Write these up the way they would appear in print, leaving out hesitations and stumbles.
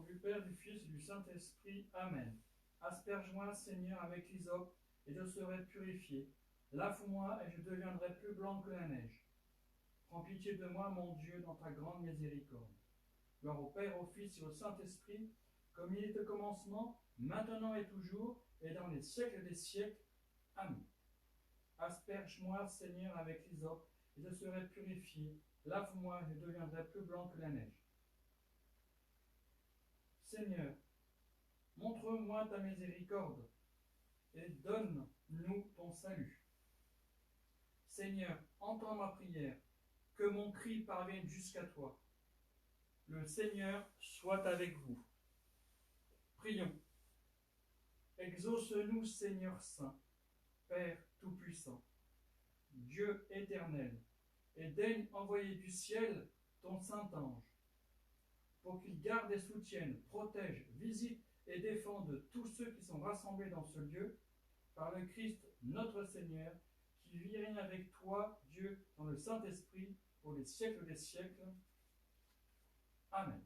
nom du Père, du Fils et du Saint-Esprit. Amen. Asperge-moi, Seigneur, avec l'hysope, et je serai purifié. Lave-moi, et je deviendrai plus blanc que la neige. Prends pitié de moi, mon Dieu, dans ta grande miséricorde. Gloire au Père, au Fils et au Saint-Esprit, comme il est au commencement, maintenant et toujours, et dans les siècles des siècles. Amen. Asperge-moi, Seigneur, avec l'hysope, et je serai purifié. Lave-moi, et je deviendrai plus blanc que la neige. Seigneur, montre-moi ta miséricorde, et donne-nous ton salut. Seigneur, entends ma prière, que mon cri parvienne jusqu'à toi. Le Seigneur soit avec vous. Prions. Exauce-nous, Seigneur Saint, Père Tout-Puissant, Dieu éternel, et daigne envoyer du ciel ton Saint-Ange, pour qu'il garde et soutienne, protège, visite et défende tous ceux qui sont rassemblés dans ce lieu, par le Christ notre Seigneur, qui vit et règne avec toi, Dieu, dans le Saint-Esprit, pour les siècles des siècles. Amen.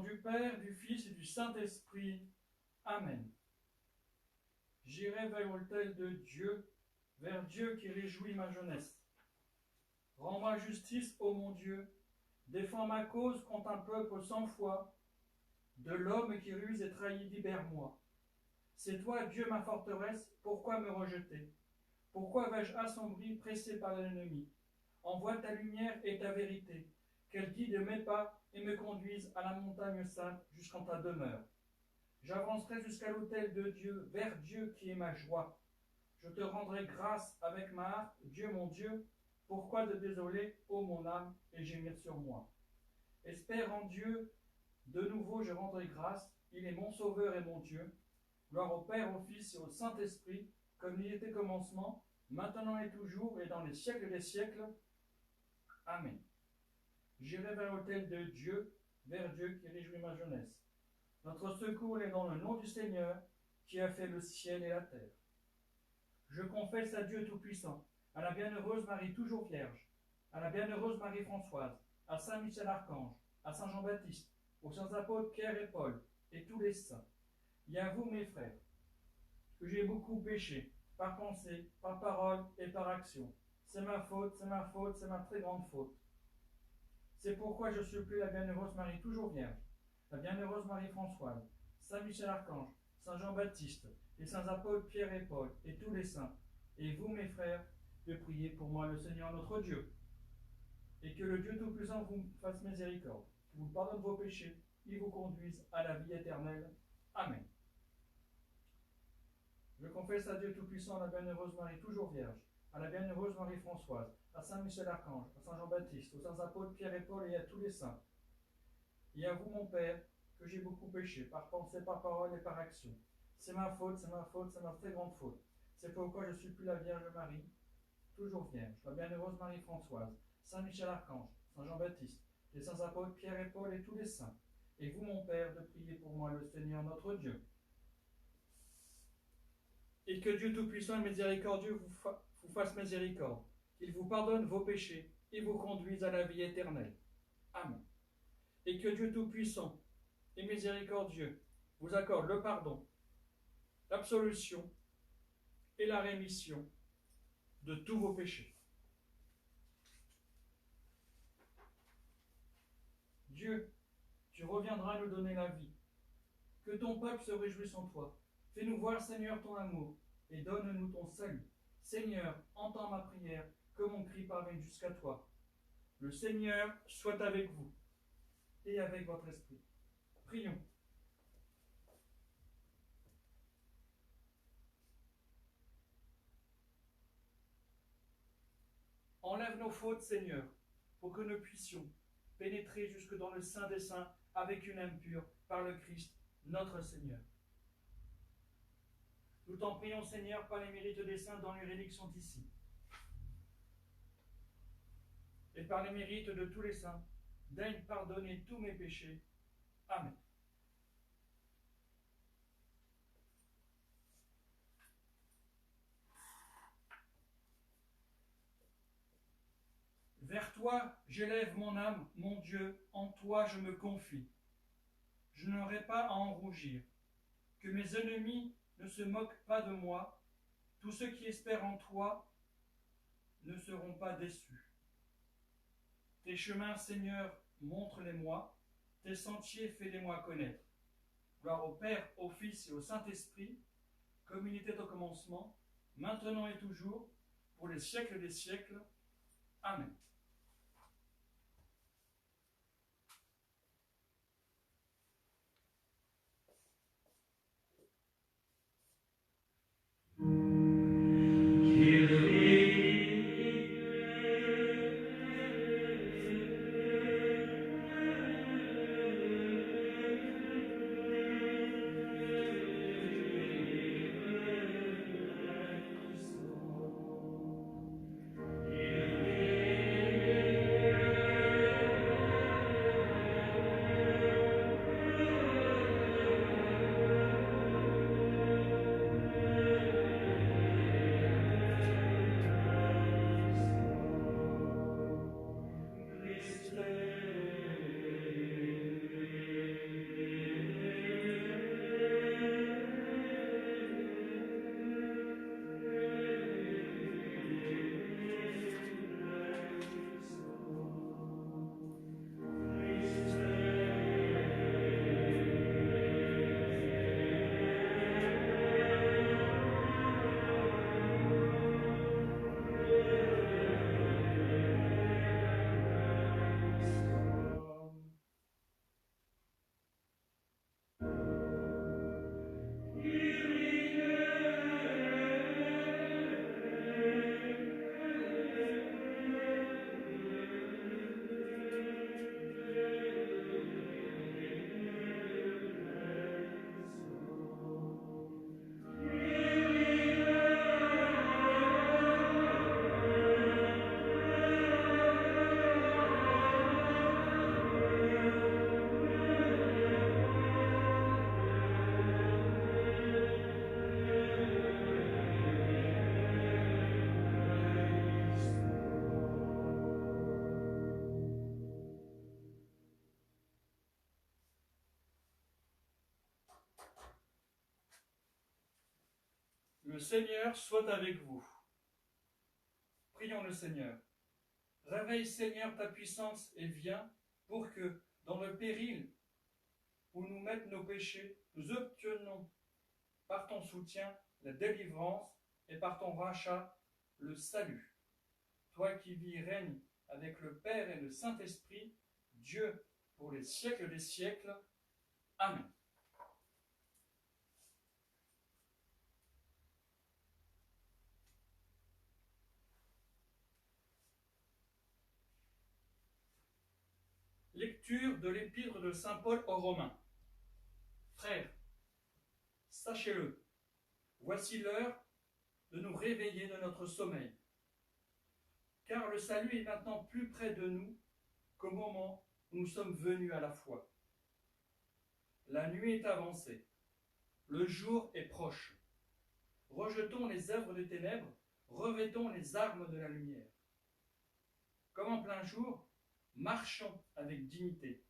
Du Père, du Fils et du Saint-Esprit. Amen. J'irai vers l'autel de Dieu, vers Dieu qui réjouit ma jeunesse. Rends-moi justice, ô mon Dieu, défends ma cause contre un peuple sans foi, de l'homme qui ruse et trahit, libère-moi. C'est toi, Dieu, ma forteresse, pourquoi me rejeter? Pourquoi vais-je assombri, pressé par l'ennemi? Envoie ta lumière et ta vérité, qu'elle guide mes pas et me conduise à la montagne sainte jusqu'en ta demeure. J'avancerai jusqu'à l'autel de Dieu, vers Dieu qui est ma joie. Je te rendrai grâce avec ma harpe, Dieu mon Dieu. Pourquoi te désoler, ô mon âme, et gémir sur moi? Espère en Dieu, de nouveau je rendrai grâce, il est mon sauveur et mon Dieu. Gloire au Père, au Fils et au Saint-Esprit, comme il était commencement, maintenant et toujours, et dans les siècles des siècles. Amen. J'irai vers l'autel de Dieu, vers Dieu qui réjouit ma jeunesse. Notre secours est dans le nom du Seigneur, qui a fait le ciel et la terre. Je confesse à Dieu Tout-Puissant, à la bienheureuse Marie toujours vierge, à la bienheureuse Marie-Françoise, à Saint Michel Archange, à Saint Jean-Baptiste, aux saints apôtres Pierre et Paul, et tous les saints, et à vous mes frères, que j'ai beaucoup péché, par pensée, par parole et par action. C'est ma faute, c'est ma faute, c'est ma très grande faute. C'est pourquoi je supplie la bienheureuse Marie toujours vierge, la bienheureuse Marie-Françoise, Saint Michel Archange, Saint Jean-Baptiste, les saints apôtres Pierre et Paul, et tous les saints, Et vous, mes frères, de prier pour moi le Seigneur notre Dieu. Et que le Dieu Tout-Puissant vous fasse miséricorde, vous pardonne vos péchés, et vous conduise à la vie éternelle. Amen. Je confesse à Dieu Tout-Puissant, à la bienheureuse Marie, toujours vierge, à la bienheureuse Marie-Françoise, à Saint Michel Archange, à Saint Jean-Baptiste, aux saints apôtres Pierre et Paul et à tous les saints. Et à vous, mon Père, que j'ai beaucoup péché, par pensée, par parole et par action. C'est ma faute, c'est ma faute, c'est ma très grande faute. C'est pourquoi je supplie la Vierge Marie, toujours vierge, la bienheureuse Marie-Françoise, Saint Michel Archange, Saint Jean-Baptiste, les saints apôtres Pierre et Paul et tous les saints. Et vous, mon Père, de prier pour moi le Seigneur notre Dieu. Et que Dieu Tout-Puissant et miséricordieux vous fasse miséricorde, qu'il vous pardonne vos péchés et vous conduise à la vie éternelle. Amen. Et que Dieu Tout-Puissant et miséricordieux vous accorde le pardon, l'absolution et la rémission de tous vos péchés. Dieu, tu reviendras nous donner la vie. Que ton peuple se réjouisse en toi. Fais-nous voir, Seigneur, ton amour et donne-nous ton salut. Seigneur, entends ma prière, que mon cri parvienne jusqu'à toi. Le Seigneur soit avec vous et avec votre esprit. Prions. Enlève nos fautes, Seigneur, pour que nous puissions pénétrer jusque dans le Saint des Saints avec une âme pure par le Christ, notre Seigneur. Nous t'en prions, Seigneur, par les mérites des saints dont les reliques sont ici. Et par les mérites de tous les saints, daigne pardonner tous mes péchés. Amen. Vers toi, j'élève mon âme, mon Dieu, en toi je me confie. Je n'aurai pas à en rougir. Que mes ennemis ne se moquent pas de moi. Tous ceux qui espèrent en toi ne seront pas déçus. Tes chemins, Seigneur, montre-les-moi. Tes sentiers, fais-les-moi connaître. Gloire au Père, au Fils et au Saint-Esprit, comme il était au commencement, maintenant et toujours, pour les siècles des siècles. Amen. Le Seigneur soit avec vous. Prions le Seigneur. Réveille, Seigneur, ta puissance et viens pour que, dans le péril où nous mettent nos péchés, nous obtenions par ton soutien la délivrance et par ton rachat le salut. Toi qui vis et règnes avec le Père et le Saint-Esprit, Dieu pour les siècles des siècles. Amen. Lecture de l'épître de saint Paul aux Romains. Frères, sachez-le, voici l'heure de nous réveiller de notre sommeil. Car le salut est maintenant plus près de nous qu'au moment où nous sommes venus à la foi. La nuit est avancée, le jour est proche. Rejetons les œuvres des ténèbres, revêtons les armes de la lumière. Comme en plein jour, marchons avec dignité,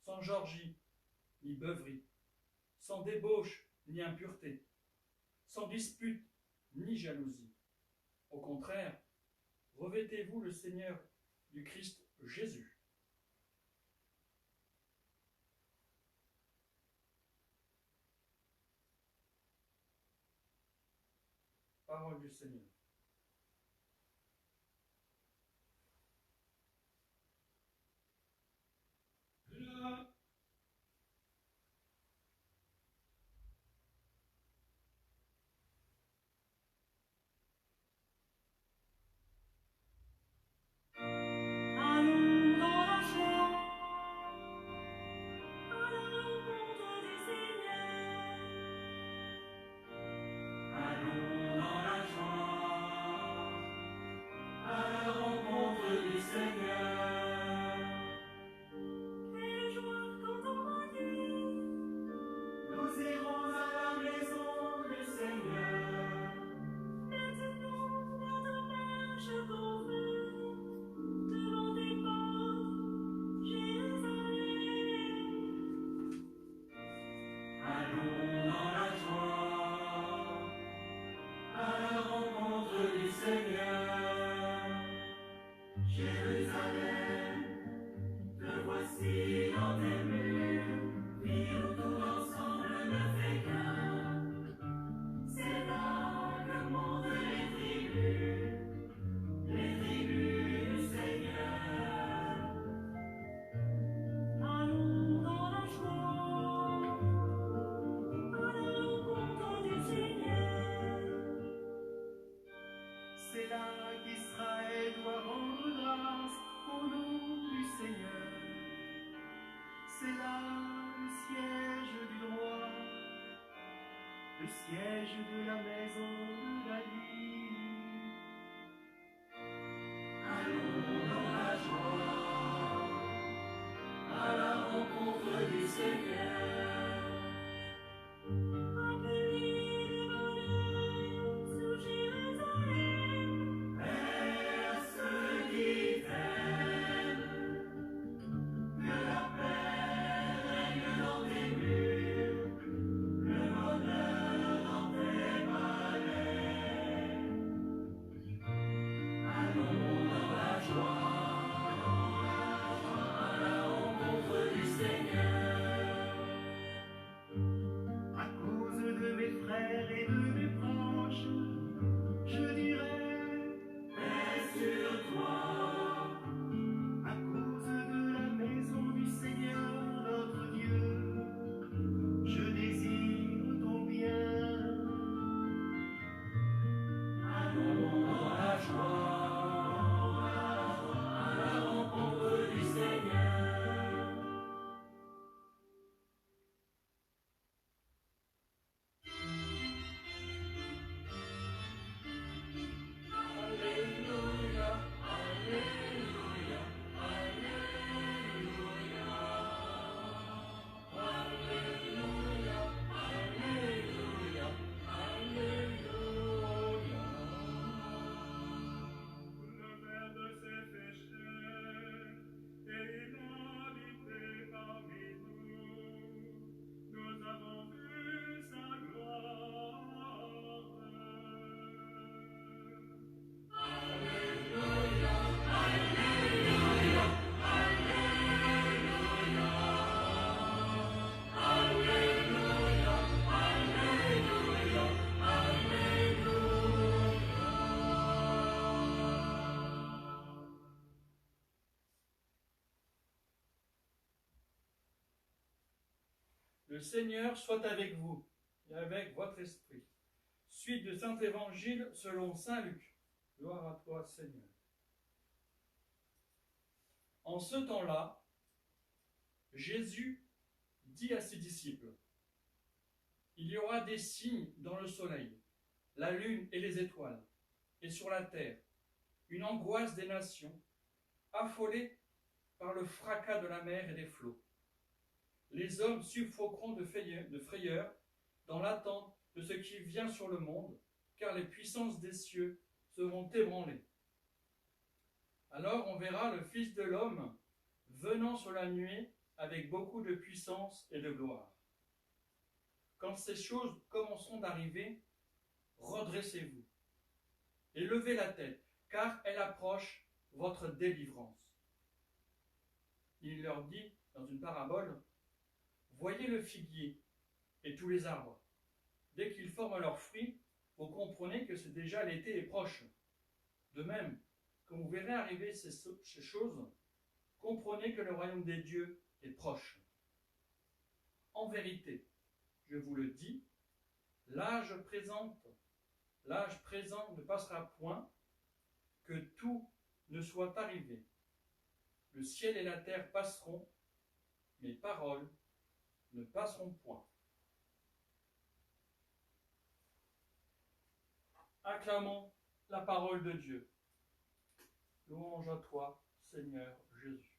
sans georgie ni beuverie, sans débauche ni impureté, sans dispute ni jalousie. Au contraire, revêtez-vous le Seigneur du Christ Jésus. Parole du Seigneur. Siège de la maison de la vie. Allons dans la joie, à la rencontre du Seigneur. Appelez le bonheur sur Jérusalem. Paix à ceux qui t'aiment, que la paix règne dans tes murs, le bonheur dans tes palais. Allons dans la joie, à la rencontre du Seigneur. Le Seigneur soit avec vous et avec votre esprit. Suite du Saint Évangile selon Saint Luc. Gloire à toi, Seigneur. En ce temps-là, Jésus dit à ses disciples, il y aura des signes dans le soleil, la lune et les étoiles, et sur la terre, une angoisse des nations, affolées par le fracas de la mer et des flots. Les hommes suffoqueront de frayeur dans l'attente de ce qui vient sur le monde, car les puissances des cieux seront ébranlées. Alors on verra le Fils de l'homme venant sur la nuée avec beaucoup de puissance et de gloire. Quand ces choses commenceront d'arriver, redressez-vous et levez la tête, car elle approche votre délivrance. Il leur dit dans une parabole, voyez le figuier et tous les arbres. Dès qu'ils forment leurs fruits, vous comprenez que c'est déjà l'été est proche. De même, quand vous verrez arriver ces choses, comprenez que le royaume des dieux est proche. En vérité, je vous le dis, l'âge présent ne passera point que tout ne soit arrivé. Le ciel et la terre passeront, mes paroles ne passeront point. Acclamons la parole de Dieu. Louange à toi, Seigneur Jésus.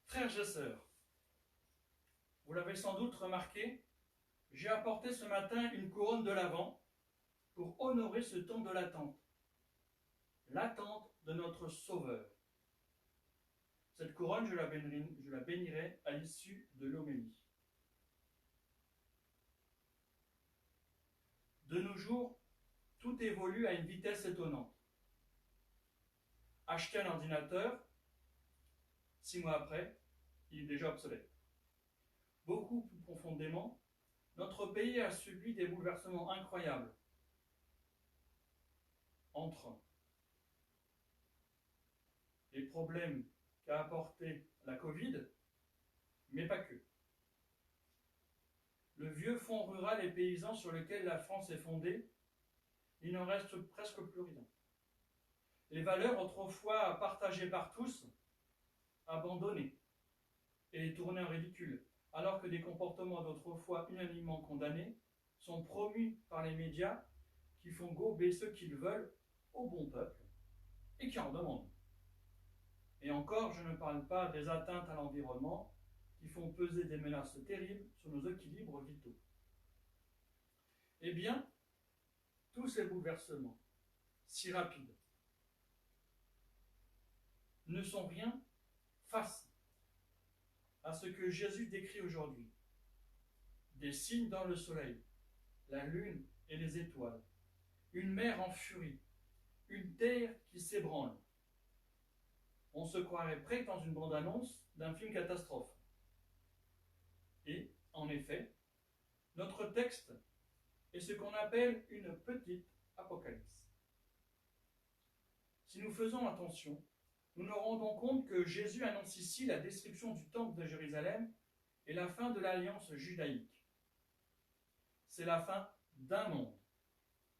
Frères et sœurs, vous l'avez sans doute remarqué, j'ai apporté ce matin une couronne de l'Avent pour honorer ce temps de l'attente de notre Sauveur. Cette couronne, je la bénirai à l'issue de l'homélie. De nos jours, tout évolue à une vitesse étonnante. Acheter un ordinateur, 6 mois après, il est déjà obsolète. Beaucoup plus profondément, notre pays a subi des bouleversements incroyables. Entre les problèmes qu'a apporté la Covid, mais pas que. Le vieux fonds rural et paysan sur lequel la France est fondée, il n'en reste presque plus rien. Les valeurs autrefois partagées par tous, abandonnées et tournées en ridicule, alors que des comportements d'autrefois unanimement condamnés sont promus par les médias qui font gober ceux qu'ils veulent au bon peuple et qui en demandent. Et encore, je ne parle pas des atteintes à l'environnement qui font peser des menaces terribles sur nos équilibres vitaux. Eh bien, tous ces bouleversements, si rapides, ne sont rien face à ce que Jésus décrit aujourd'hui. Des signes dans le soleil, la lune et les étoiles, une mer en furie, une terre qui s'ébranle. On se croirait près dans une bande-annonce d'un film catastrophe. Et, en effet, notre texte est ce qu'on appelle une petite apocalypse. Si nous faisons attention, nous nous rendons compte que Jésus annonce ici la destruction du temple de Jérusalem et la fin de l'alliance judaïque. C'est la fin d'un monde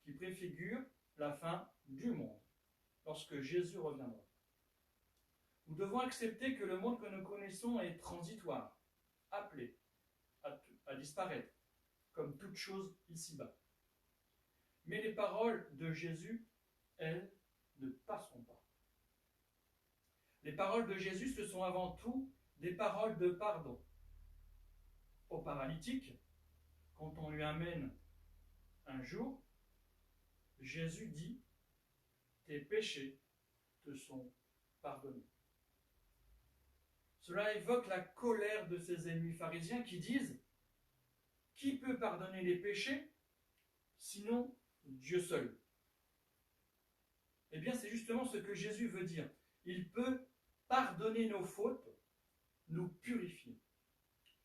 qui préfigure la fin du monde lorsque Jésus reviendra. Nous devons accepter que le monde que nous connaissons est transitoire, appelé à disparaître, comme toute chose ici-bas. Mais les paroles de Jésus, elles, ne passeront pas. Les paroles de Jésus, ce sont avant tout des paroles de pardon. Au paralytique, quand on lui amène un jour, Jésus dit « Tes péchés te sont pardonnés ». Cela évoque la colère de ces ennemis pharisiens qui disent « Qui peut pardonner les péchés, sinon Dieu seul ?» Eh bien, c'est justement ce que Jésus veut dire. Il peut pardonner nos fautes, nous purifier.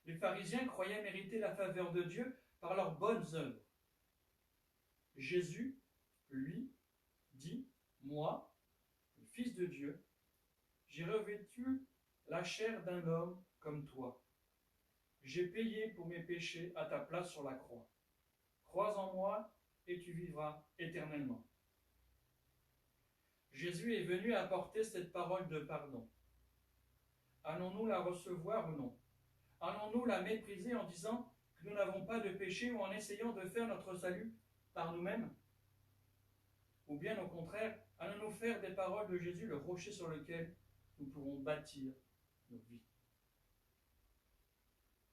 Les pharisiens croyaient mériter la faveur de Dieu par leurs bonnes œuvres. Jésus, lui, dit, « Moi, le Fils de Dieu, j'ai revêtu la chair d'un homme comme toi. J'ai payé pour mes péchés à ta place sur la croix. Crois en moi et tu vivras éternellement. » Jésus est venu apporter cette parole de pardon. Allons-nous la recevoir ou non? Allons-nous la mépriser en disant que nous n'avons pas de péché ou en essayant de faire notre salut par nous-mêmes? Ou bien au contraire, allons-nous faire des paroles de Jésus le rocher sur lequel nous pourrons bâtir nos vies?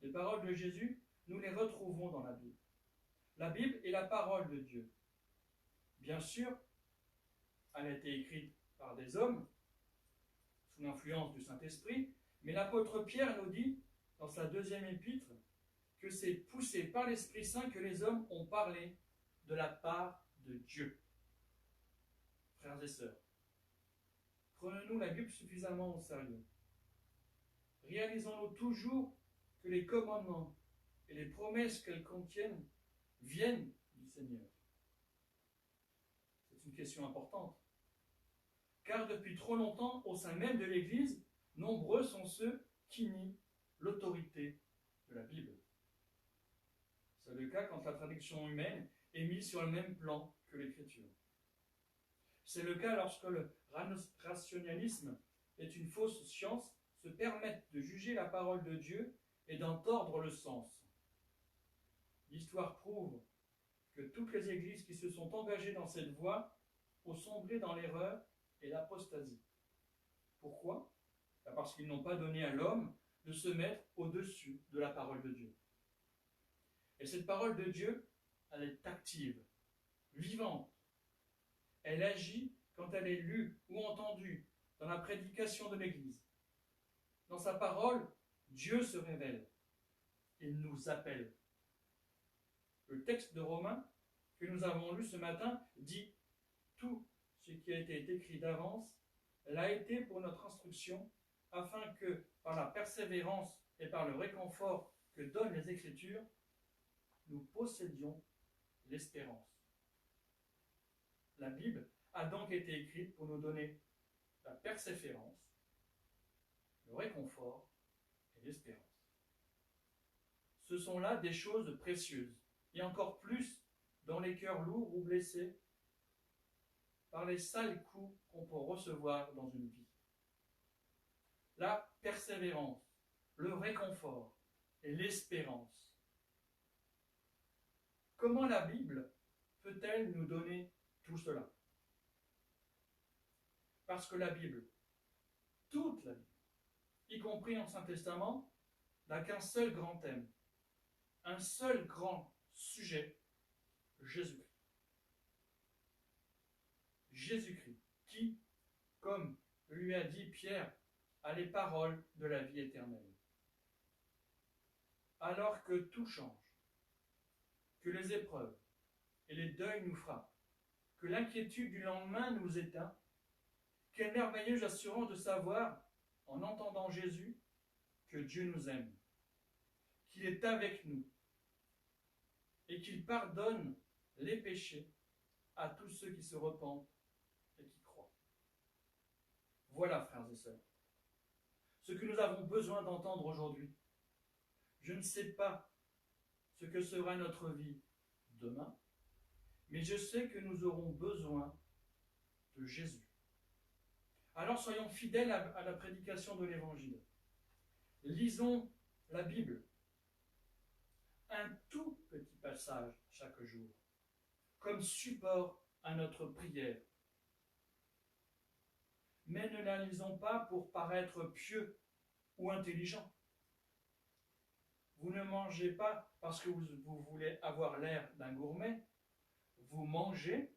Les paroles de Jésus, nous les retrouvons dans la Bible. La Bible est la parole de Dieu. Bien sûr, elle a été écrite par des hommes, sous l'influence du Saint-Esprit, mais l'apôtre Pierre nous dit, dans sa deuxième épître, que c'est poussé par l'Esprit Saint que les hommes ont parlé de la part de Dieu. Frères et sœurs, prenons-nous la Bible suffisamment au sérieux. Réalisons-nous toujours que les commandements et les promesses qu'elles contiennent viennent du Seigneur. C'est une question importante. Car depuis trop longtemps, au sein même de l'Église, nombreux sont ceux qui nient l'autorité de la Bible. C'est le cas quand la traduction humaine est mise sur le même plan que l'Écriture. C'est le cas lorsque le rationalisme est une fausse science, se permettent de juger la parole de Dieu et d'en tordre le sens. L'histoire prouve que toutes les églises qui se sont engagées dans cette voie ont sombré dans l'erreur et l'apostasie. Pourquoi? Parce qu'ils n'ont pas donné à l'homme de se mettre au-dessus de la parole de Dieu. Et cette parole de Dieu, elle est active, vivante. Elle agit quand elle est lue ou entendue dans la prédication de l'Église. Dans sa parole, Dieu se révèle. Il nous appelle. Le texte de Romains que nous avons lu ce matin dit « Tout ce qui a été écrit d'avance l'a été pour notre instruction, afin que, par la persévérance et par le réconfort que donnent les Écritures, nous possédions l'espérance. » La Bible a donc été écrite pour nous donner la persévérance, le réconfort et l'espérance. Ce sont là des choses précieuses, et encore plus dans les cœurs lourds ou blessés par les sales coups qu'on peut recevoir dans une vie. La persévérance, le réconfort et l'espérance. Comment la Bible peut-elle nous donner tout cela? Parce que la Bible, toute la Bible, y compris l'Ancien Testament, n'a qu'un seul grand thème, un seul grand sujet, Jésus-Christ. Jésus-Christ, qui, comme lui a dit Pierre, a les paroles de la vie éternelle. Alors que tout change, que les épreuves et les deuils nous frappent, que l'inquiétude du lendemain nous éteint, quelle merveilleuse assurance de savoir, en entendant Jésus, que Dieu nous aime, qu'il est avec nous et qu'il pardonne les péchés à tous ceux qui se repentent et qui croient. Voilà, frères et sœurs, ce que nous avons besoin d'entendre aujourd'hui. Je ne sais pas ce que sera notre vie demain, mais je sais que nous aurons besoin de Jésus. Alors soyons fidèles à la prédication de l'Évangile. Lisons la Bible, un tout petit passage chaque jour, comme support à notre prière. Mais ne la lisons pas pour paraître pieux ou intelligents. Vous ne mangez pas parce que vous voulez avoir l'air d'un gourmet, vous mangez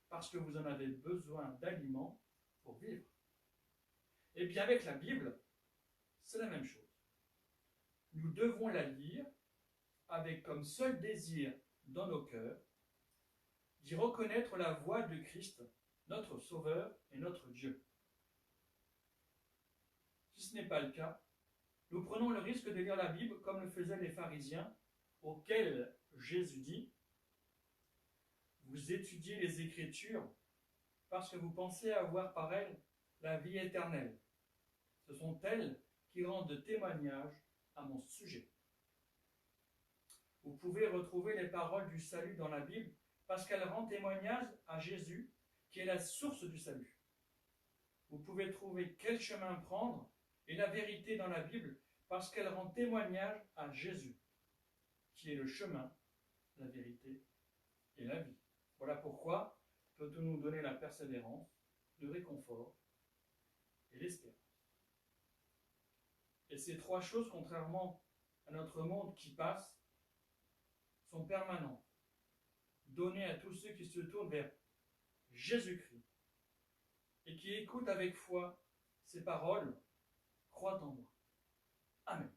parce que vous en avez besoin d'aliments pour vivre. Et bien avec la Bible, c'est la même chose. Nous devons la lire avec comme seul désir dans nos cœurs d'y reconnaître la voix de Christ, notre Sauveur et notre Dieu. Si ce n'est pas le cas, nous prenons le risque de lire la Bible comme le faisaient les pharisiens, auxquels Jésus dit « Vous étudiez les Écritures parce que vous pensez avoir par elles la vie éternelle. Ce sont elles qui rendent témoignage à mon sujet. » Vous pouvez retrouver les paroles du salut dans la Bible parce qu'elles rendent témoignage à Jésus, qui est la source du salut. Vous pouvez trouver quel chemin prendre et la vérité dans la Bible parce qu'elle rend témoignage à Jésus, qui est le chemin, la vérité et la vie. Voilà pourquoi peut-on nous donner la persévérance, le réconfort et l'espérance. Et ces trois choses, contrairement à notre monde qui passe, sont permanentes, données à tous ceux qui se tournent vers Jésus-Christ et qui écoutent avec foi ces paroles, croient en moi. Amen.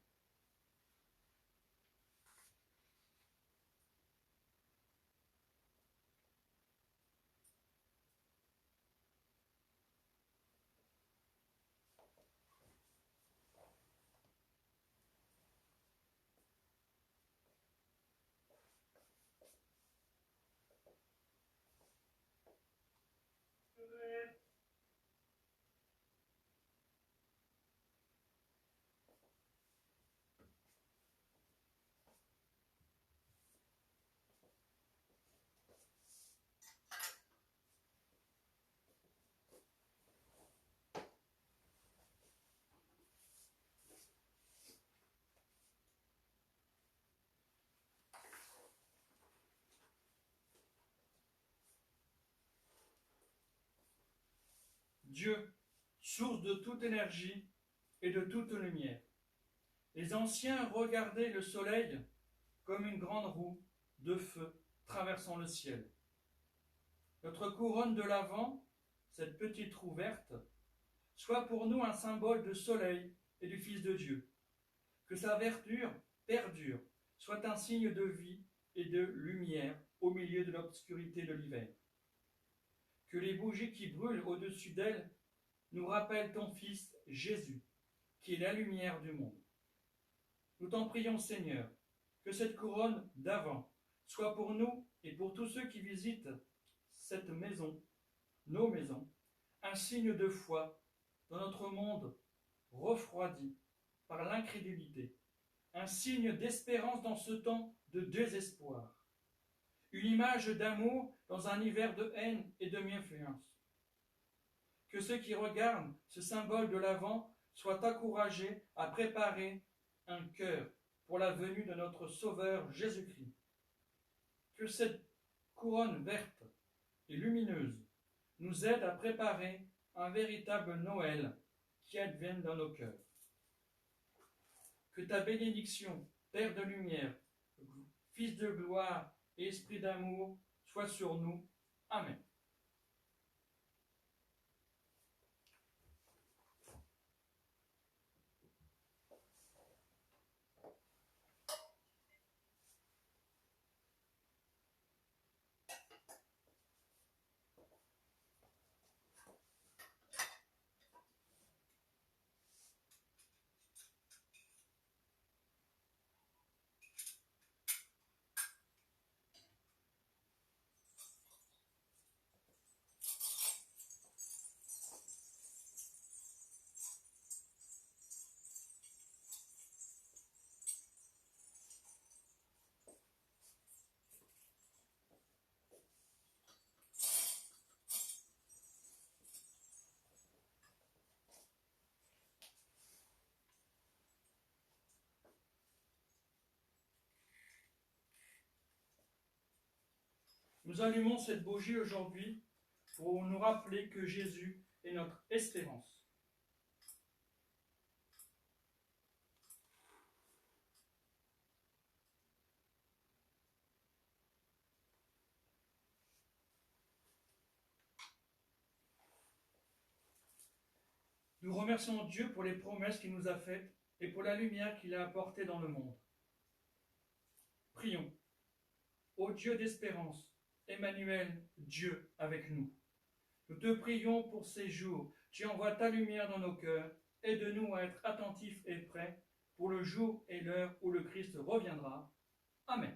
Dieu, source de toute énergie et de toute lumière. Les anciens regardaient le soleil comme une grande roue de feu traversant le ciel. Notre couronne de l'Avent, cette petite roue verte, soit pour nous un symbole de soleil et du Fils de Dieu. Que sa verdure perdure, soit un signe de vie et de lumière au milieu de l'obscurité de l'hiver. Que les bougies qui brûlent au-dessus d'elle nous rappellent ton Fils Jésus, qui est la lumière du monde. Nous t'en prions, Seigneur, que cette couronne d'Avent soit pour nous et pour tous ceux qui visitent cette maison, nos maisons, un signe de foi dans notre monde refroidi par l'incrédulité, un signe d'espérance dans ce temps de désespoir, une image d'amour dans un hiver de haine et de méfiance. Que ceux qui regardent ce symbole de l'Avent soient encouragés à préparer un cœur pour la venue de notre Sauveur Jésus-Christ. Que cette couronne verte et lumineuse nous aide à préparer un véritable Noël qui advienne dans nos cœurs. Que ta bénédiction, Père de lumière, Fils de gloire et Esprit d'amour, soit sur nous. Amen. Nous allumons cette bougie aujourd'hui pour nous rappeler que Jésus est notre espérance. Nous remercions Dieu pour les promesses qu'il nous a faites et pour la lumière qu'il a apportée dans le monde. Prions. Ô Dieu d'espérance, Emmanuel, Dieu avec nous. Nous te prions pour ces jours. Tu envoies ta lumière dans nos cœurs. Aide-nous à être attentifs et prêts pour le jour et l'heure où le Christ reviendra. Amen.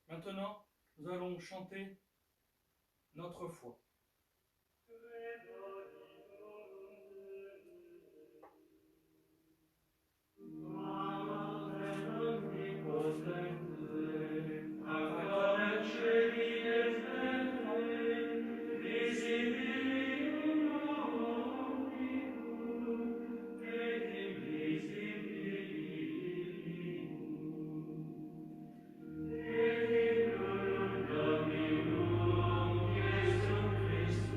Maintenant, nous allons chanter notre foi. Christus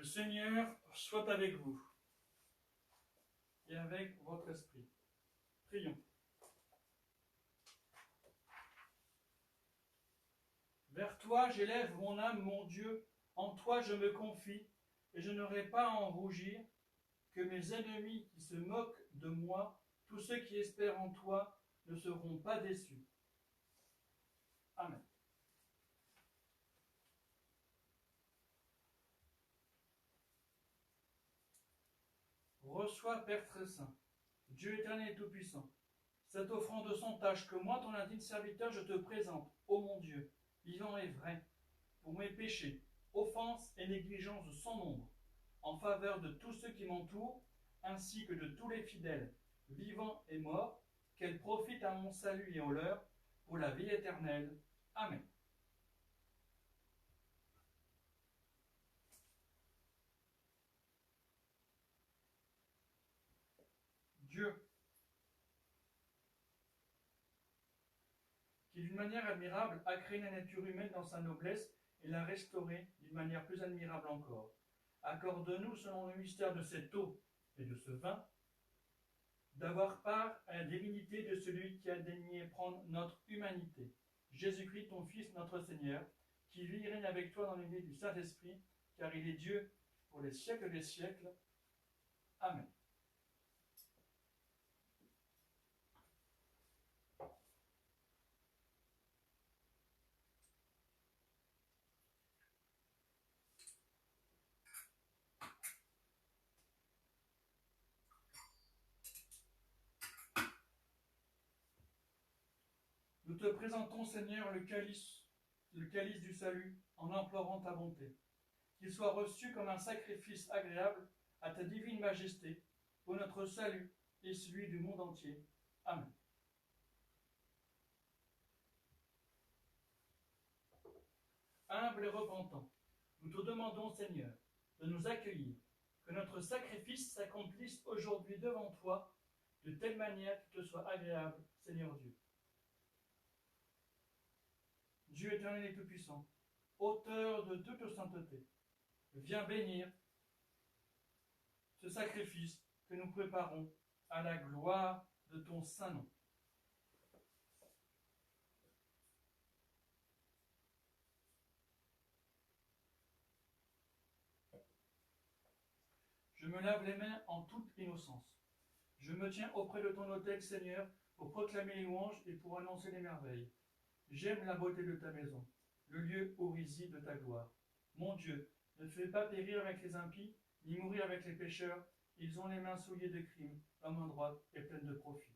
Le Seigneur soit avec vous et avec votre esprit. Prions. Vers toi j'élève mon âme, mon Dieu, en toi je me confie, et je n'aurai pas à en rougir, que mes ennemis qui se moquent de moi, tous ceux qui espèrent en toi, ne seront pas déçus. Amen. Reçois, Père très saint, Dieu éternel et tout-puissant, cette offrande sans tâche que moi, ton indigne serviteur, je te présente, ô mon Dieu, vivant et vrai, pour mes péchés, offenses et négligences sans nombre, en faveur de tous ceux qui m'entourent, ainsi que de tous les fidèles, vivants et morts, qu'elle profite à mon salut et au leur, pour la vie éternelle. Amen. Dieu, qui d'une manière admirable a créé la nature humaine dans sa noblesse et l'a restaurée d'une manière plus admirable encore, accorde-nous, selon le mystère de cette eau et de ce vin, d'avoir part à la divinité de celui qui a daigné prendre notre humanité, Jésus-Christ, ton Fils, notre Seigneur, qui vit et règne avec toi dans l'unité du Saint-Esprit, car il est Dieu pour les siècles des siècles. Amen. Nous te présentons, Seigneur, le calice du salut, en implorant ta bonté. Qu'il soit reçu comme un sacrifice agréable à ta divine majesté, pour notre salut et celui du monde entier. Amen. Humble et repentant, nous te demandons, Seigneur, de nous accueillir, que notre sacrifice s'accomplisse aujourd'hui devant toi, de telle manière qu'il te soit agréable, Seigneur Dieu. Dieu éternel et tout-puissant, auteur de toute sainteté, viens bénir ce sacrifice que nous préparons à la gloire de ton saint nom. Je me lave les mains en toute innocence. Je me tiens auprès de ton autel, Seigneur, pour proclamer les louanges et pour annoncer les merveilles. J'aime la beauté de ta maison, le lieu où réside de ta gloire. Mon Dieu, ne fais pas périr avec les impies, ni mourir avec les pécheurs. Ils ont les mains souillées de crimes, la main droite est pleine de profit.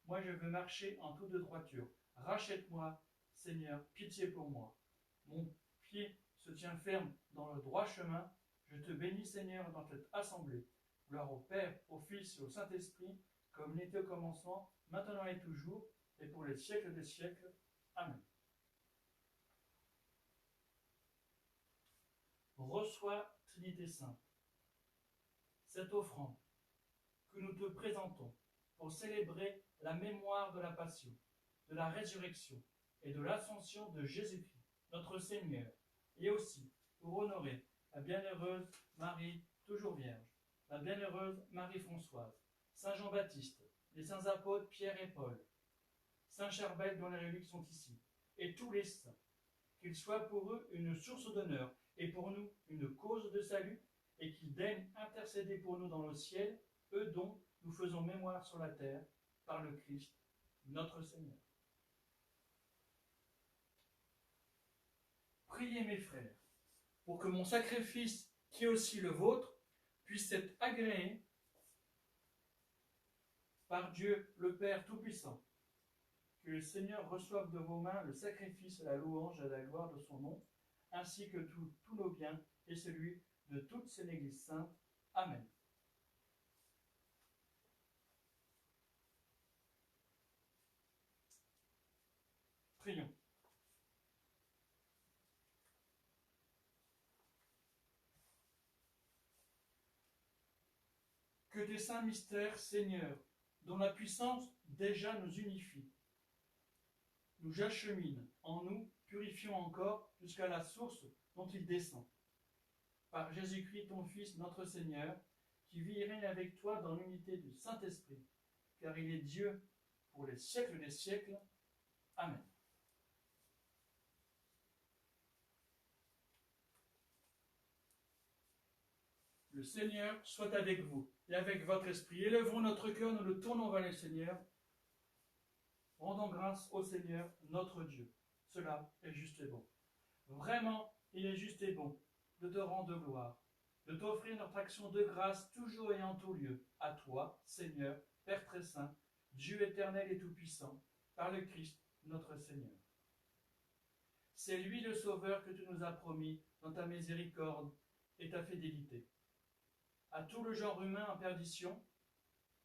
Moi, je veux marcher en toute droiture. Rachète-moi, Seigneur, pitié pour moi. Mon pied se tient ferme dans le droit chemin. Je te bénis, Seigneur, dans cette assemblée. Gloire au Père, au Fils et au Saint-Esprit, comme il était au commencement, maintenant et toujours, et pour les siècles des siècles. Amen. Reçois, Trinité Sainte, cette offrande que nous te présentons pour célébrer la mémoire de la passion, de la résurrection et de l'ascension de Jésus-Christ, notre Seigneur, et aussi pour honorer la bienheureuse Marie, toujours vierge, la bienheureuse Marie-Françoise, Saint Jean-Baptiste, les saints apôtres Pierre et Paul, Saint Charbel dont les reliques sont ici, et tous les saints, qu'ils soient pour eux une source d'honneur et pour nous une cause de salut, et qu'ils daignent intercéder pour nous dans le ciel, eux dont nous faisons mémoire sur la terre, par le Christ, notre Seigneur. Priez mes frères, pour que mon sacrifice, qui est aussi le vôtre, puisse être agréé par Dieu le Père Tout-Puissant. Que le Seigneur reçoive de vos mains le sacrifice à la louange et à la gloire de son nom, ainsi que tous nos biens et celui de toute son Église sainte. Amen. Prions. Que tes saints mystères, Seigneur, dont la puissance déjà nous unifie, nous achemine en nous, purifions encore jusqu'à la source dont il descend. par Jésus-Christ, ton Fils, notre Seigneur, qui vit et règne avec toi dans l'unité du Saint-Esprit, car il est Dieu pour les siècles des siècles. Amen. Le Seigneur soit avec vous et avec votre esprit. Élevons notre cœur, nous le tournons vers le Seigneur. Rendons grâce au Seigneur, notre Dieu. Cela est juste et bon. Vraiment, il est juste et bon de te rendre gloire, de t'offrir notre action de grâce toujours et en tout lieu, à toi, Seigneur, Père très saint, Dieu éternel et tout-puissant, par le Christ, notre Seigneur. C'est lui le Sauveur que tu nous as promis dans ta miséricorde et ta fidélité. À tout le genre humain en perdition,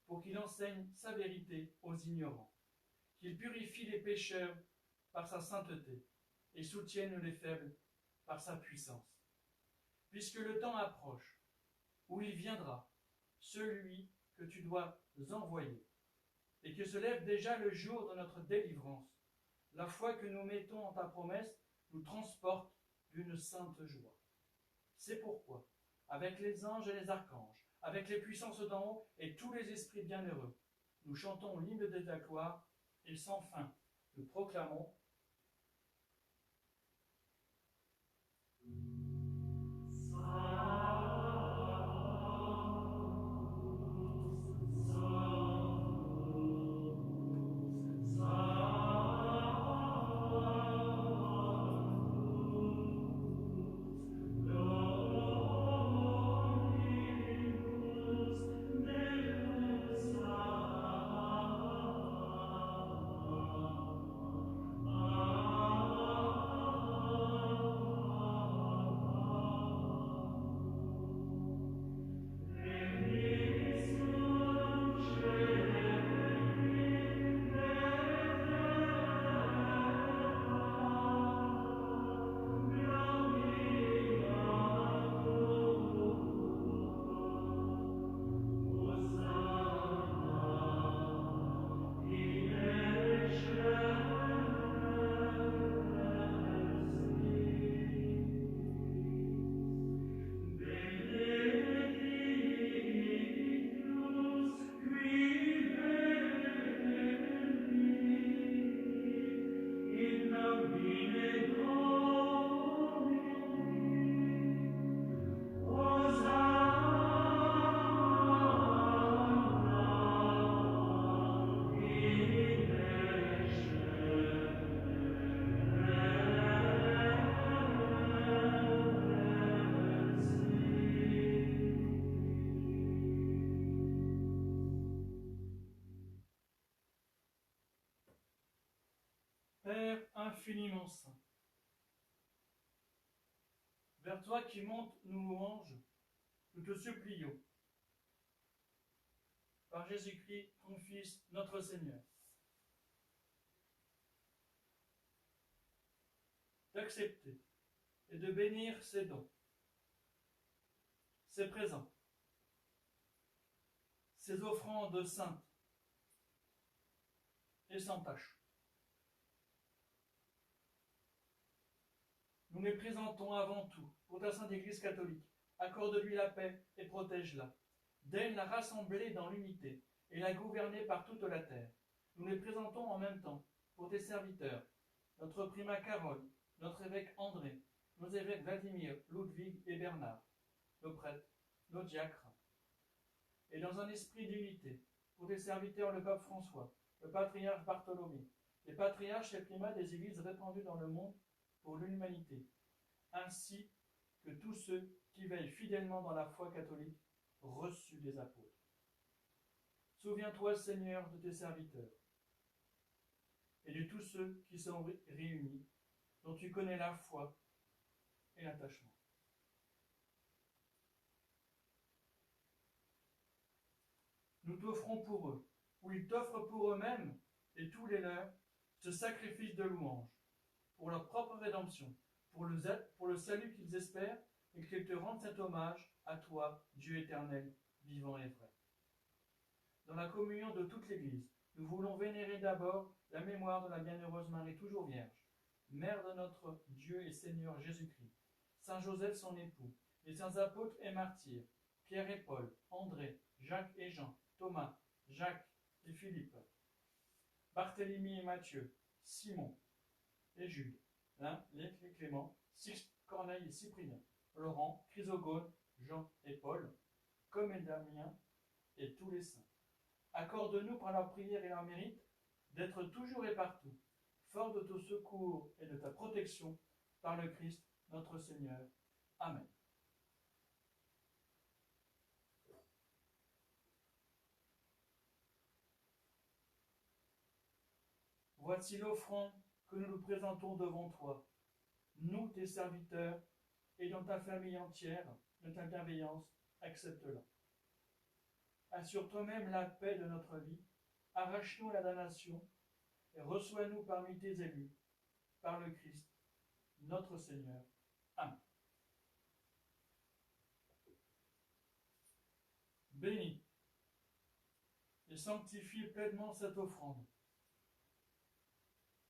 pour qu'il enseigne sa vérité aux ignorants, qu'il purifie les pécheurs par sa sainteté et soutienne les faibles par sa puissance. Puisque le temps approche, où il viendra, celui que tu dois envoyer, et que se lève déjà le jour de notre délivrance, la foi que nous mettons en ta promesse nous transporte d'une sainte joie. C'est pourquoi, avec les anges et les archanges, avec les puissances d'en haut et tous les esprits bienheureux, nous chantons l'hymne de ta gloire et sans fin nous proclamons Père infiniment saint. Vers toi qui monte nos louanges, nous te supplions, par Jésus-Christ, ton Fils, notre Seigneur, d'accepter et de bénir ses dons, ses présents, ses offrandes saintes et sans tache. Nous les présentons avant tout pour ta Sainte Église catholique. Accorde-lui la paix et protège-la. Daigne la rassembler dans l'unité et la gouverner par toute la terre. Nous les présentons en même temps pour tes serviteurs, notre primat Carole, notre évêque André, nos évêques Vladimir, Ludwig et Bernard, nos prêtres, nos diacres. Et dans un esprit d'unité, pour tes serviteurs le pape François, le patriarche Bartholomé, les patriarches et primats des églises répandues dans le monde pour l'humanité, ainsi que tous ceux qui veillent fidèlement dans la foi catholique reçue des apôtres. Souviens-toi, Seigneur, de tes serviteurs et de tous ceux qui sont réunis, dont tu connais la foi et l'attachement. Nous t'offrons pour eux, ou ils t'offrent pour eux-mêmes et tous les leurs, ce sacrifice de louange, pour leur propre rédemption, pour le salut qu'ils espèrent, et qu'ils te rendent cet hommage à toi, Dieu éternel, vivant et vrai. Dans la communion de toute l'Église, nous voulons vénérer d'abord la mémoire de la bienheureuse Marie toujours vierge, mère de notre Dieu et Seigneur Jésus-Christ, Saint Joseph son époux, les saints apôtres et martyrs, Pierre et Paul, André, Jacques et Jean, Thomas, Jacques et Philippe, Barthélemy et Matthieu, Simon et Jude, l'un, Luc et Clément, Sixte, Corneille et Cyprien, Laurent, Chrysogone, Jean et Paul, comme et Damien et tous les saints. Accorde-nous par leur prière et leur mérite d'être toujours et partout forts de ton secours et de ta protection par le Christ notre Seigneur. Amen. Voici l'offrande que nous nous présentons devant toi, nous tes serviteurs, et dans ta famille entière, de ta bienveillance, accepte-la. Assure toi-même la paix de notre vie, arrache-nous la damnation, et reçois-nous parmi tes élus, par le Christ, notre Seigneur. Amen. Bénis et sanctifie pleinement cette offrande.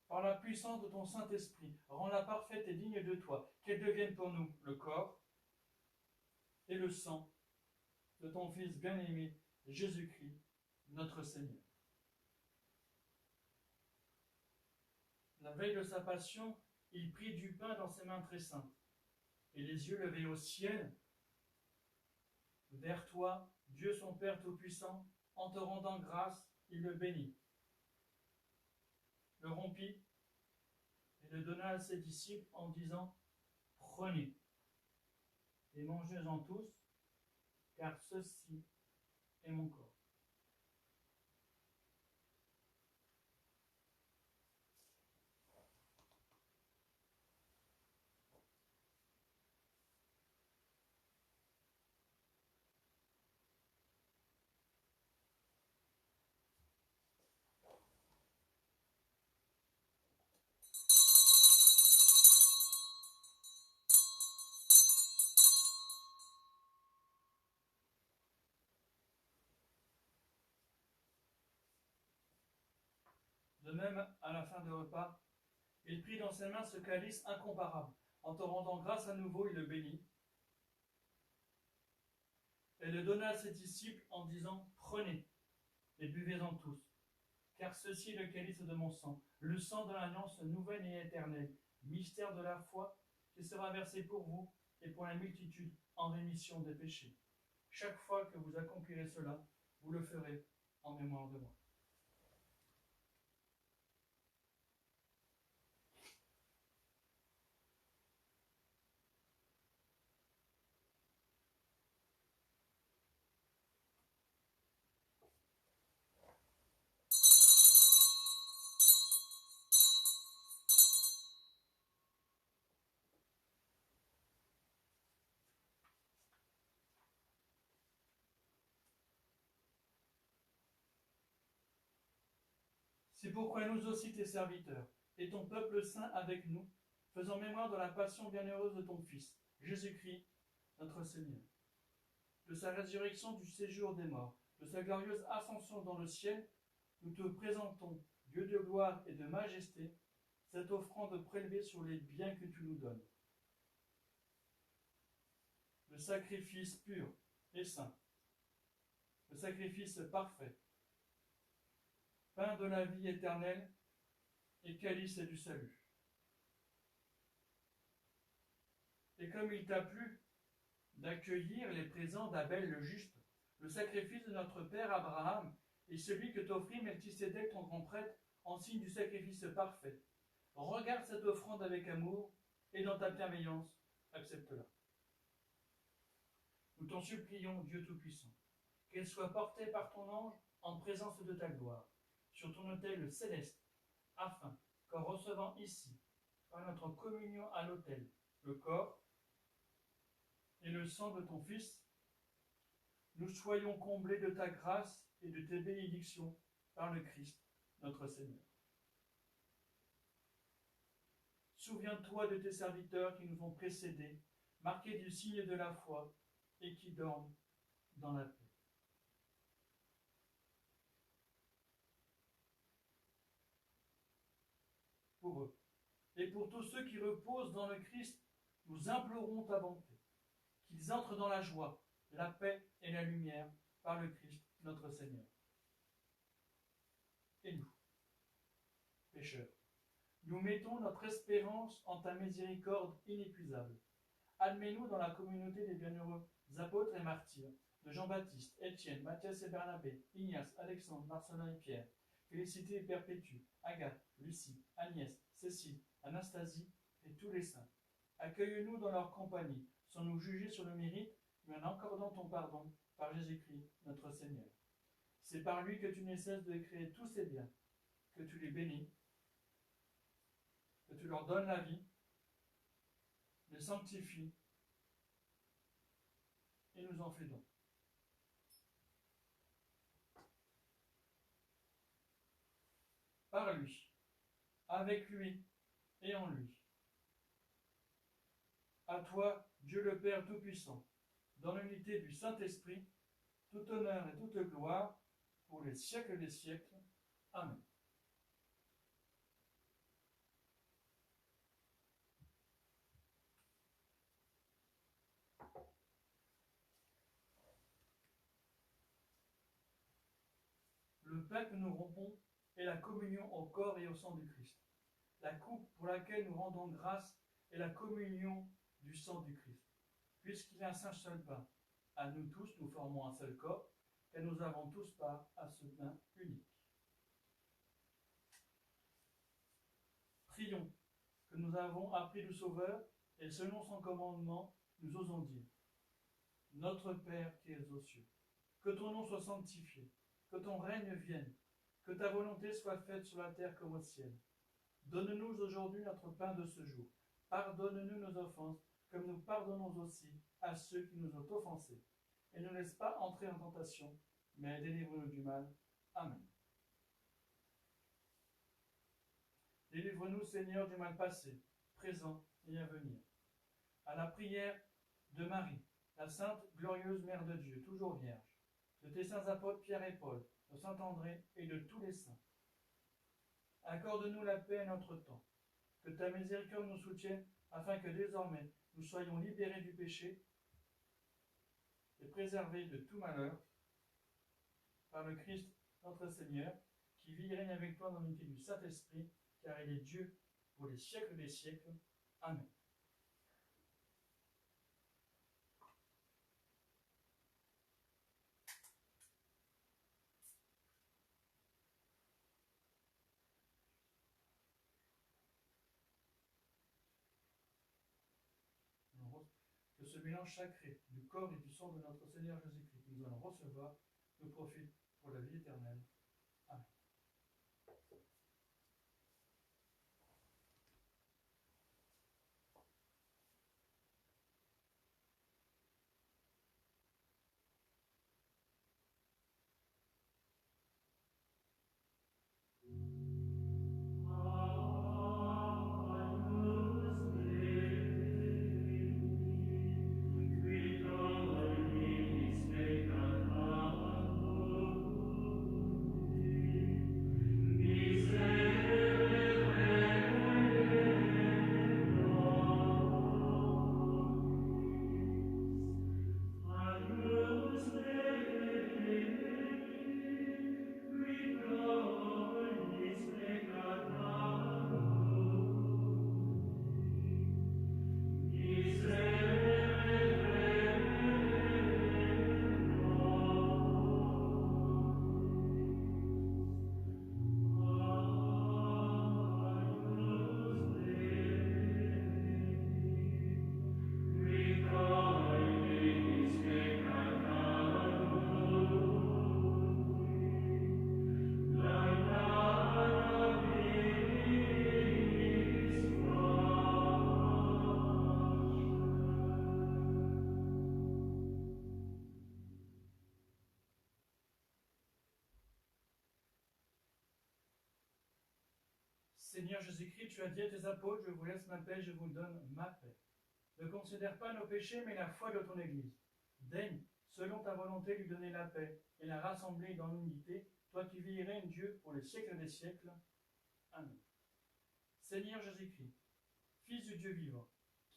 Par la puissance de ton Saint-Esprit, rends-la parfaite et digne de toi, qu'elle devienne pour nous le corps et le sang de ton Fils bien-aimé, Jésus-Christ, notre Seigneur. La veille de sa passion, il prit du pain dans ses mains très saintes, et les yeux levés au ciel, vers toi, Dieu son Père Tout-Puissant, en te rendant grâce, il le bénit, le rompit et le donna à ses disciples en disant « Prenez et mangez-en tous, car ceci est mon corps. » De même, à la fin du repas, il prit dans ses mains ce calice incomparable. En te rendant grâce à nouveau, il le bénit et le donna à ses disciples en disant « Prenez et buvez-en tous, car ceci est le calice de mon sang, le sang de l'alliance nouvelle et éternelle, mystère de la foi qui sera versé pour vous et pour la multitude en rémission des péchés. Chaque fois que vous accomplirez cela, vous le ferez en mémoire de moi. » C'est pourquoi nous aussi, tes serviteurs, et ton peuple saint avec nous, faisons mémoire de la passion bienheureuse de ton Fils, Jésus-Christ, notre Seigneur, de sa résurrection du séjour des morts, de sa glorieuse ascension dans le ciel, nous te présentons, Dieu de gloire et de majesté, cette offrande prélevée sur les biens que tu nous donnes. Le sacrifice pur et saint, le sacrifice parfait, pain de la vie éternelle et calice du salut. Et comme il t'a plu d'accueillir les présents d'Abel le juste, le sacrifice de notre père Abraham et celui que t'offrit Melchisédek ton grand prêtre en signe du sacrifice parfait, regarde cette offrande avec amour et dans ta bienveillance, accepte-la. Nous t'en supplions, Dieu Tout-Puissant, qu'elle soit portée par ton ange en présence de ta gloire, sur ton autel céleste, afin qu'en recevant ici, par notre communion à l'autel, le corps et le sang de ton Fils, nous soyons comblés de ta grâce et de tes bénédictions par le Christ, notre Seigneur. Souviens-toi de tes serviteurs qui nous ont précédés, marqués du signe de la foi et qui dorment dans la paix. Pour eux et pour tous ceux qui reposent dans le Christ, nous implorons ta bonté, qu'ils entrent dans la joie, la paix et la lumière par le Christ notre Seigneur. Et nous, pécheurs, nous mettons notre espérance en ta miséricorde inépuisable. Admets-nous dans la communauté des bienheureux apôtres et martyrs, de Jean-Baptiste, Étienne, Matthias et Bernabé, Ignace, Alexandre, Marcelin et Pierre, Félicité et Perpétue, Agathe, Lucie, Agnès, Cécile, Anastasie et tous les saints. Accueille-nous dans leur compagnie, sans nous juger sur le mérite, mais en accordant ton pardon par Jésus-Christ, notre Seigneur. C'est par lui que tu ne cesses de créer tous ces biens, que tu les bénis, que tu leur donnes la vie, les sanctifies et nous en fais don. Par lui, avec lui et en lui. À toi, Dieu le Père Tout-Puissant, dans l'unité du Saint-Esprit, tout honneur et toute gloire, pour les siècles des siècles. Amen. Le pain que nous rompons est la communion au corps et au sang du Christ. La coupe pour laquelle nous rendons grâce est la communion du sang du Christ. Puisqu'il y a un seul pain, à nous tous nous formons un seul corps, et nous avons tous part à ce pain unique. Prions que nous avons appris du Sauveur, et selon son commandement, nous osons dire: Notre Père qui es aux cieux, que ton nom soit sanctifié, que ton règne vienne, que ta volonté soit faite sur la terre comme au ciel. Donne-nous aujourd'hui notre pain de ce jour. Pardonne-nous nos offenses, comme nous pardonnons aussi à ceux qui nous ont offensés. Et ne laisse pas entrer en tentation, mais délivre-nous du mal. Amen. Délivre-nous, Seigneur, du mal passé, présent et à venir. À la prière de Marie, la sainte, glorieuse Mère de Dieu, toujours vierge, de tes saints apôtres Pierre et Paul, de saint André et de tous les saints. Accorde-nous la paix à notre temps, que ta miséricorde nous soutienne, afin que désormais nous soyons libérés du péché et préservés de tout malheur, par le Christ notre Seigneur, qui vit et règne avec toi dans l'unité du Saint-Esprit, car il est Dieu pour les siècles des siècles. Amen. Que ce mélange sacré du corps et du sang de notre Seigneur Jésus-Christ que nous allons recevoir nous profite pour la vie éternelle. Amen. Seigneur Jésus-Christ, tu as dit à tes apôtres, je vous laisse ma paix, je vous donne ma paix. Ne considère pas nos péchés, mais la foi de ton Église. Daigne, selon ta volonté, lui donner la paix et la rassembler dans l'unité, toi qui vis et règnes Dieu pour les siècles des siècles. Amen. Seigneur Jésus-Christ, Fils du Dieu vivant,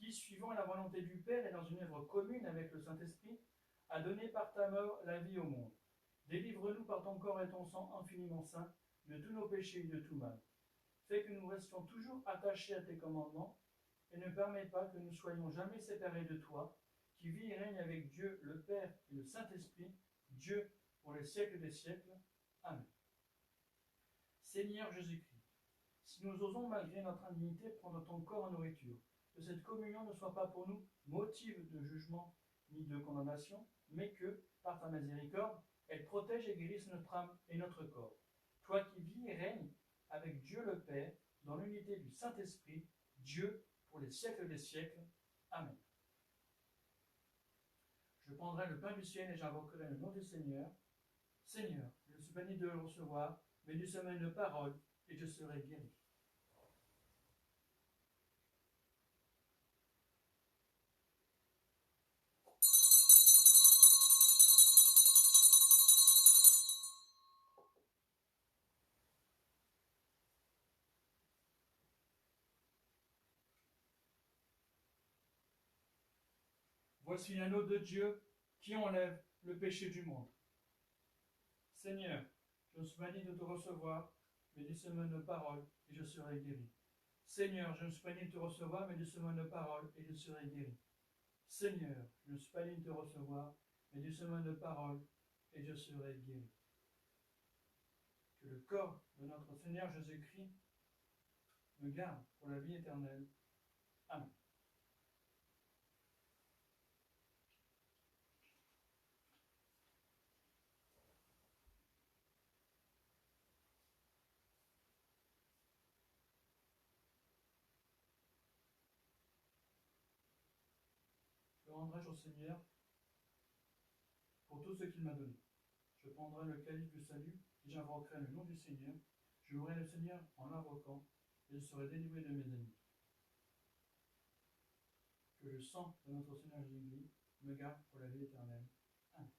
qui, suivant la volonté du Père et dans une œuvre commune avec le Saint-Esprit, a donné par ta mort la vie au monde. Délivre-nous par ton corps et ton sang infiniment saints de tous nos péchés et de tout mal. Fais que nous restions toujours attachés à tes commandements et ne permets pas que nous soyons jamais séparés de toi, qui vis et règne avec Dieu, le Père et le Saint-Esprit, Dieu pour les siècles des siècles. Amen. Seigneur Jésus-Christ, si nous osons malgré notre indignité prendre ton corps en nourriture, que cette communion ne soit pas pour nous motif de jugement ni de condamnation, mais que, par ta miséricorde, elle protège et guérisse notre âme et notre corps. Toi qui vis et règnes avec Dieu le Père, dans l'unité du Saint-Esprit, Dieu pour les siècles des siècles. Amen. Je prendrai le pain du ciel et j'invoquerai le nom du Seigneur. Seigneur, je suis béni de le recevoir, mais du sommeil de parole, et je serai guéri. Voici l'agneau de Dieu qui enlève le péché du monde. Seigneur, je suis béni de te recevoir, mais dis seulement une parole, et je serai guéri. Seigneur, je ne suis pas digne de te recevoir, mais dis seulement une parole, et je serai guéri. Seigneur, je ne suis pas digne de te recevoir, mais dis seulement une parole, et je serai guéri. Que le corps de notre Seigneur Jésus-Christ me garde pour la vie éternelle. Amen. Je rendrai-je au Seigneur pour tout ce qu'il m'a donné. Je prendrai le calice du salut et j'invoquerai le nom du Seigneur. Je louerai le Seigneur en l'invoquant et je serai délivré de mes ennemis. Que le sang de notre Seigneur Jésus-Christ me garde pour la vie éternelle. Amen.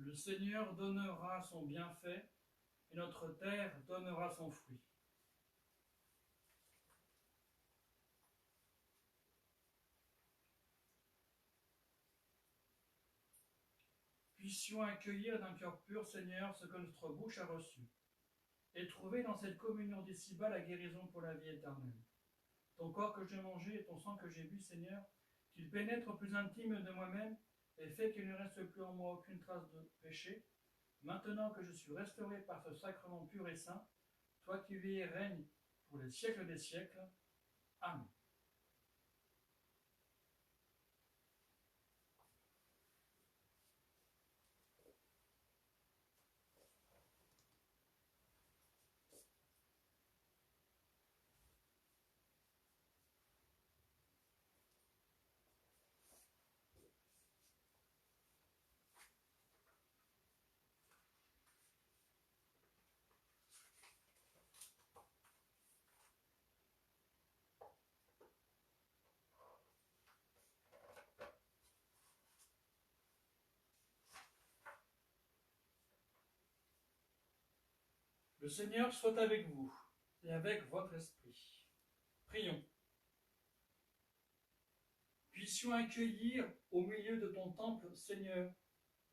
Le Seigneur donnera son bienfait et notre terre donnera son fruit. Puissions accueillir d'un cœur pur, Seigneur, ce que notre bouche a reçu, et trouver dans cette communion d'ici-bas la guérison pour la vie éternelle. Ton corps que j'ai mangé et ton sang que j'ai bu, Seigneur, qu'il pénètre au plus intime de moi-même et fait qu'il ne reste plus en moi aucune trace de péché, maintenant que je suis restauré par ce sacrement pur et saint, toi qui vis et règnes pour les siècles des siècles. Amen. Le Seigneur soit avec vous et avec votre esprit. Prions. Puissions accueillir au milieu de ton temple, Seigneur,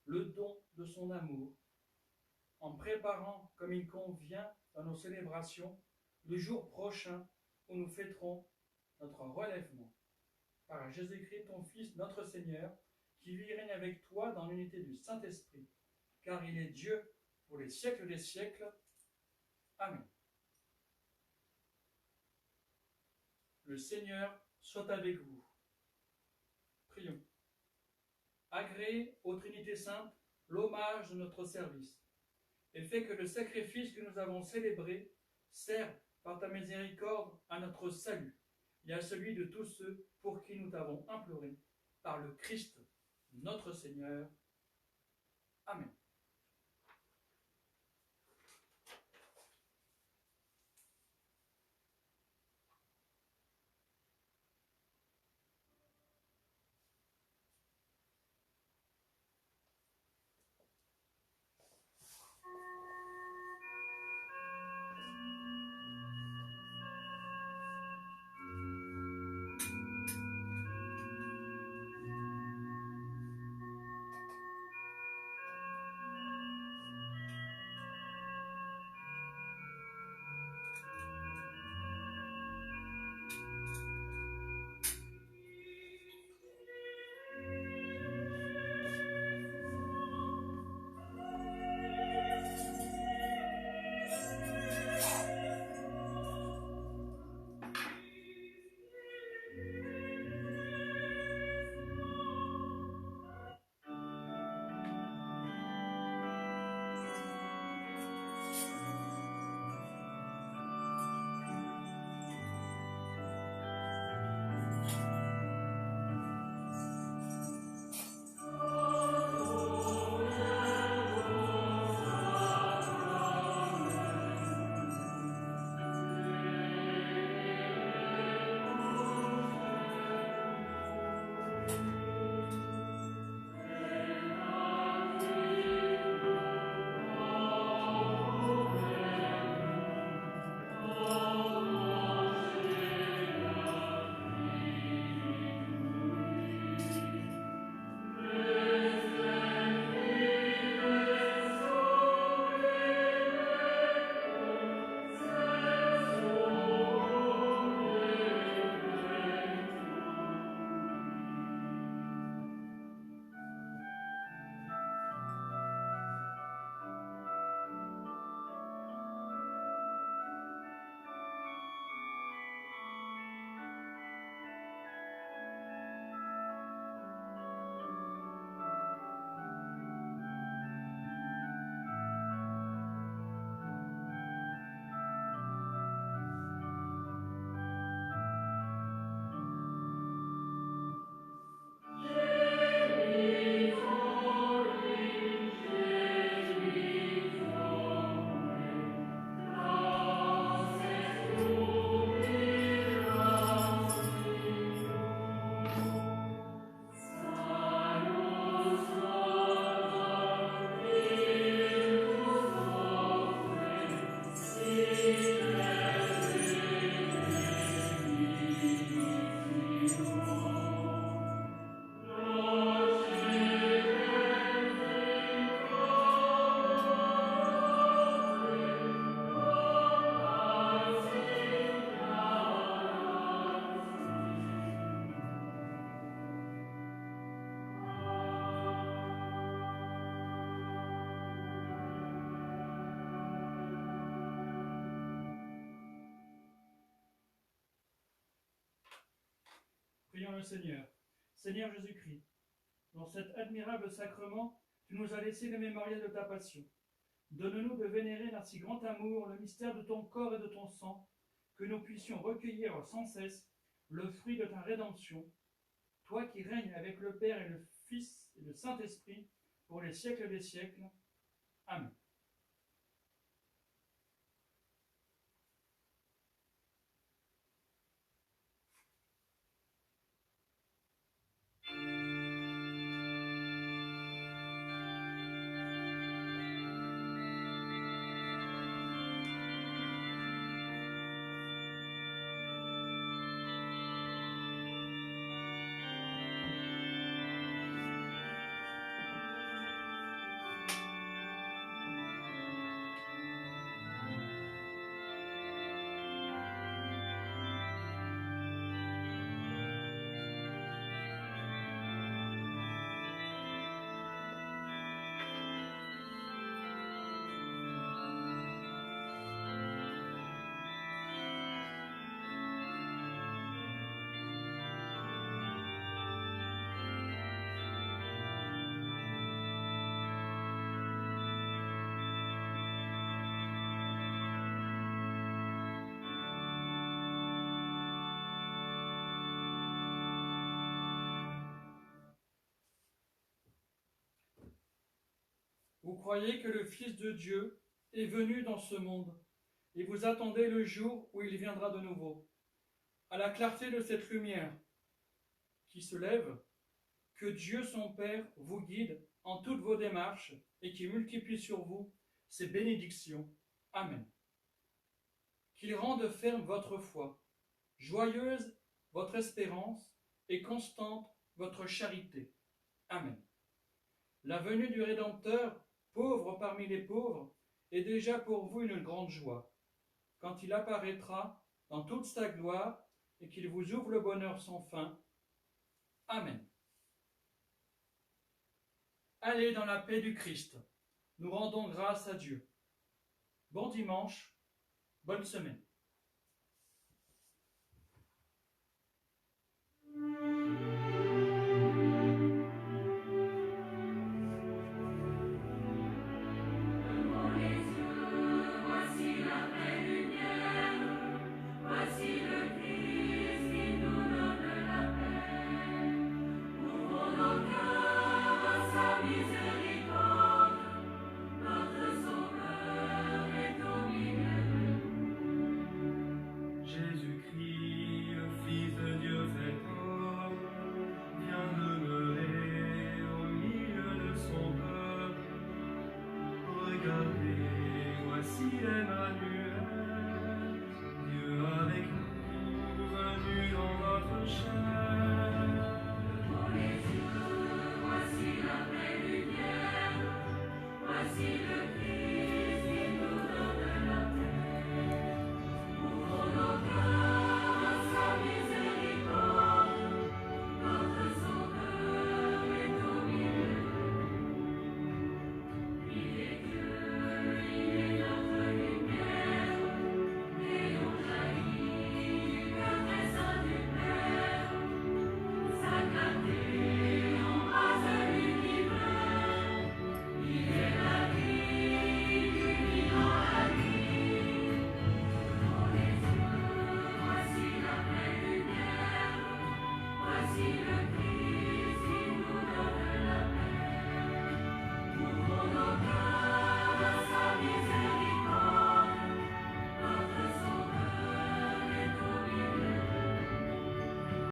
le don de son amour, en préparant comme il convient dans nos célébrations le jour prochain où nous fêterons notre relèvement. Par Jésus-Christ, ton Fils, notre Seigneur, qui vit et règne avec toi dans l'unité du Saint-Esprit, car il est Dieu pour les siècles des siècles. Amen. Le Seigneur soit avec vous. Prions. Agrée ô Trinité Sainte l'hommage de notre service, et fais que le sacrifice que nous avons célébré serve par ta miséricorde à notre salut et à celui de tous ceux pour qui nous t'avons imploré, par le Christ notre Seigneur. Amen. Prions le Seigneur. Seigneur Jésus-Christ, dans cet admirable sacrement, tu nous as laissé le mémorial de ta passion. Donne-nous de vénérer d'un si grand amour le mystère de ton corps et de ton sang, que nous puissions recueillir sans cesse le fruit de ta rédemption, toi qui règnes avec le Père et le Fils et le Saint-Esprit pour les siècles des siècles. Amen. Vous croyez que le Fils de Dieu est venu dans ce monde, et vous attendez le jour où il viendra de nouveau. À la clarté de cette lumière qui se lève, que Dieu son Père vous guide en toutes vos démarches et qui multiplie sur vous ses bénédictions. Amen. Qu'il rende ferme votre foi, joyeuse votre espérance et constante votre charité. Amen. La venue du Rédempteur, pauvre parmi les pauvres, est déjà pour vous une grande joie, quand il apparaîtra dans toute sa gloire et qu'il vous ouvre le bonheur sans fin. Amen. Allez dans la paix du Christ. Nous rendons grâce à Dieu. Bon dimanche, bonne semaine.